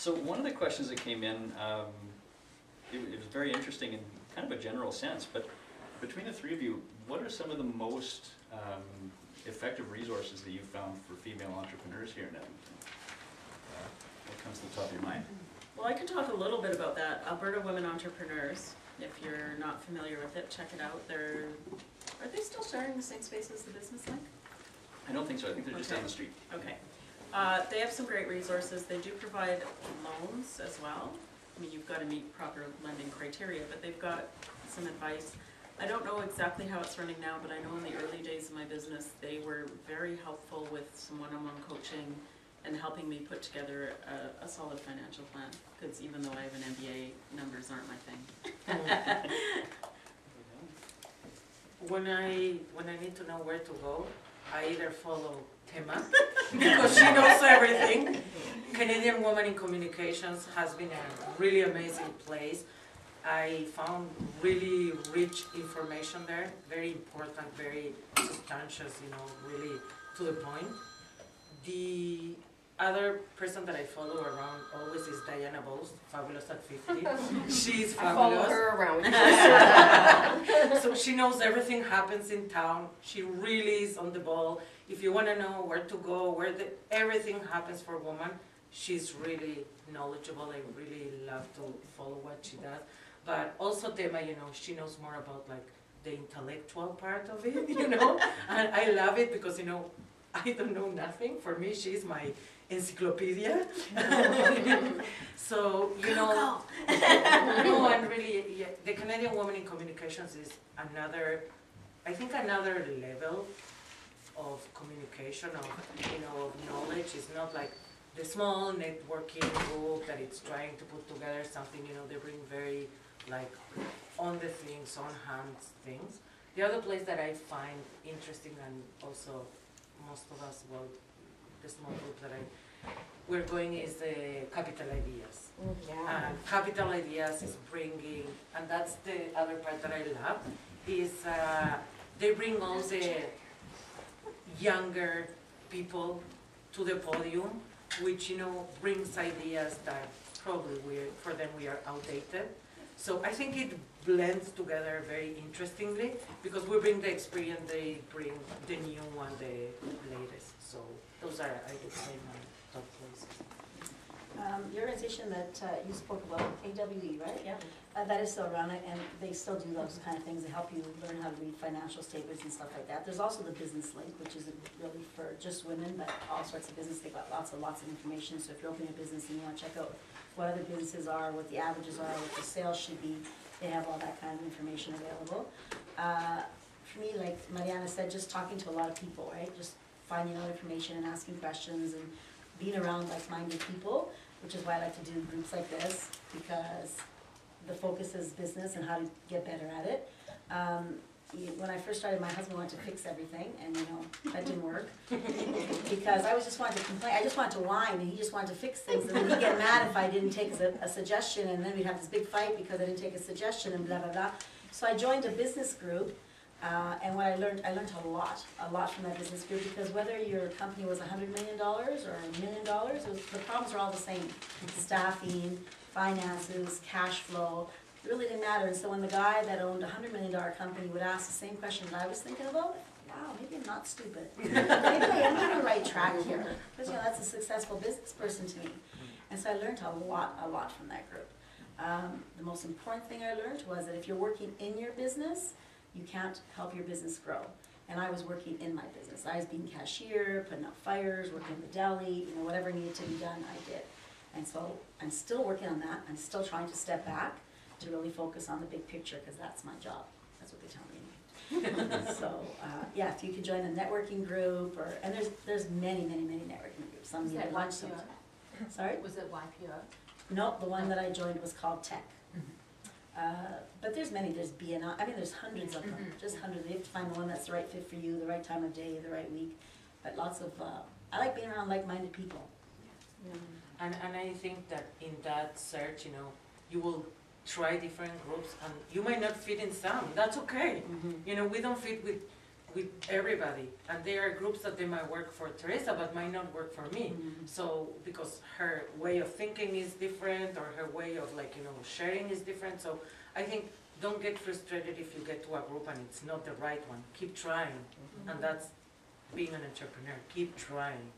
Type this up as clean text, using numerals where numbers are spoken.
So one of the questions that came in, it was very interesting in kind of a general sense, but between the three of you, what are some of the most effective resources that you've found for female entrepreneurs here in Edmonton? What comes to the top of your mind? Well, I can talk a little bit about that. Alberta Women Entrepreneurs, if you're not familiar with it, check it out. Are they still sharing the same space as the Business Link? I don't think so. I think they're just down the street. Okay. They have some great resources. They do provide loans as well. I mean, you've got to meet proper lending criteria, but they've got some advice. I don't know exactly how it's running now, but I know in the early days of my business, they were very helpful with some one-on-one coaching and helping me put together a solid financial plan. Because even though I have an MBA, numbers aren't my thing. When I need to know where to go, I either follow Tema, because she knows everything. Canadian Women in Communications has been a really amazing place. I found really rich information there, very important, very substantious, you know, really to the point. The other person that I follow around always is Diana Bose, Fabulous at 50. She's fabulous. I follow her around. So she knows everything happens in town. She really is on the ball. If you want to know where to go, everything happens for a woman, she's really knowledgeable. I really love to follow what she does. But also Tema, you know, she knows more about like the intellectual part of it, you know. And I love it because, you know, I don't know nothing. For me, she's my encyclopedia. So, you know, no, and really, yeah, the Canadian Women in Communications is another, I think another level of communication, of, you know, of knowledge. It's not like the small networking group that it's trying to put together something, you know, they bring very, like, on the things, on hands things. The other place that I find interesting, and also most of us, well, the small group that we're going, is the Capital Ideas. Yeah. And Capital Ideas is bringing, and that's the other part that I love, is they bring all the younger people to the podium, which, you know, brings ideas that probably for them we are outdated. So I think it blends together very interestingly, because we bring the experience, they bring the new one, the latest. So those are, I would say, my top places. The organization that you spoke about, AWE, right? Yeah. That is still around, and they still do those kind of things. They help you learn how to read financial statements and stuff like that. There's also the Business Link, which isn't really for just women, but all sorts of business. They've got lots of information. So if you're opening a business and you want to check out what other businesses are, what the averages are, what the sales should be, they have all that kind of information available. For me, like Mariana said, just talking to a lot of people, right? Just finding out information and asking questions and being around like-minded people, which is why I like to do groups like this, because the focus is business and how to get better at it. When I first started, my husband wanted to fix everything, and you know, that didn't work. Because I was just wanted to complain, I just wanted to whine, and he just wanted to fix things, and then he'd get mad if I didn't take a suggestion, and then we'd have this big fight because I didn't take a suggestion, and blah, blah, blah. So I joined a business group, and what I learned a lot from that business group, because whether your company was $100 million or $1 million, the problems are all the same. Staffing, finances, cash flow, it really didn't matter. And so when the guy that owned a $100 million company would ask the same question that I was thinking about, wow, maybe I'm not stupid. Maybe I am on the right track here. Because, you know, that's a successful business person to me. And so I learned a lot from that group. The most important thing I learned was that if you're working in your business, you can't help your business grow. And I was working in my business. I was being cashier, putting out fires, working in the deli, you know, whatever needed to be done, I did. And so I'm still working on that. I'm still trying to step back to really focus on the big picture, because that's my job. That's what they tell me. So yeah, if you could join a networking group, and there's many networking groups. Some need lunch. Sorry? Was it YPO? No, the one that I joined was called Tech. But there's many. There's BNI. I mean, there's hundreds of them. Just hundreds. You have to find the one that's the right fit for you, the right time of day, the right week. But lots of. I like being around like-minded people. And I think that in that search, you know, you will try different groups, and you might not fit in some. That's okay. You know, we don't fit with with everybody. And there are groups that they might work for Teresa, but might not work for me. So, because her way of thinking is different, or her way of sharing is different. So I think don't get frustrated if you get to a group and it's not the right one. Keep trying. And that's being an entrepreneur. Keep trying.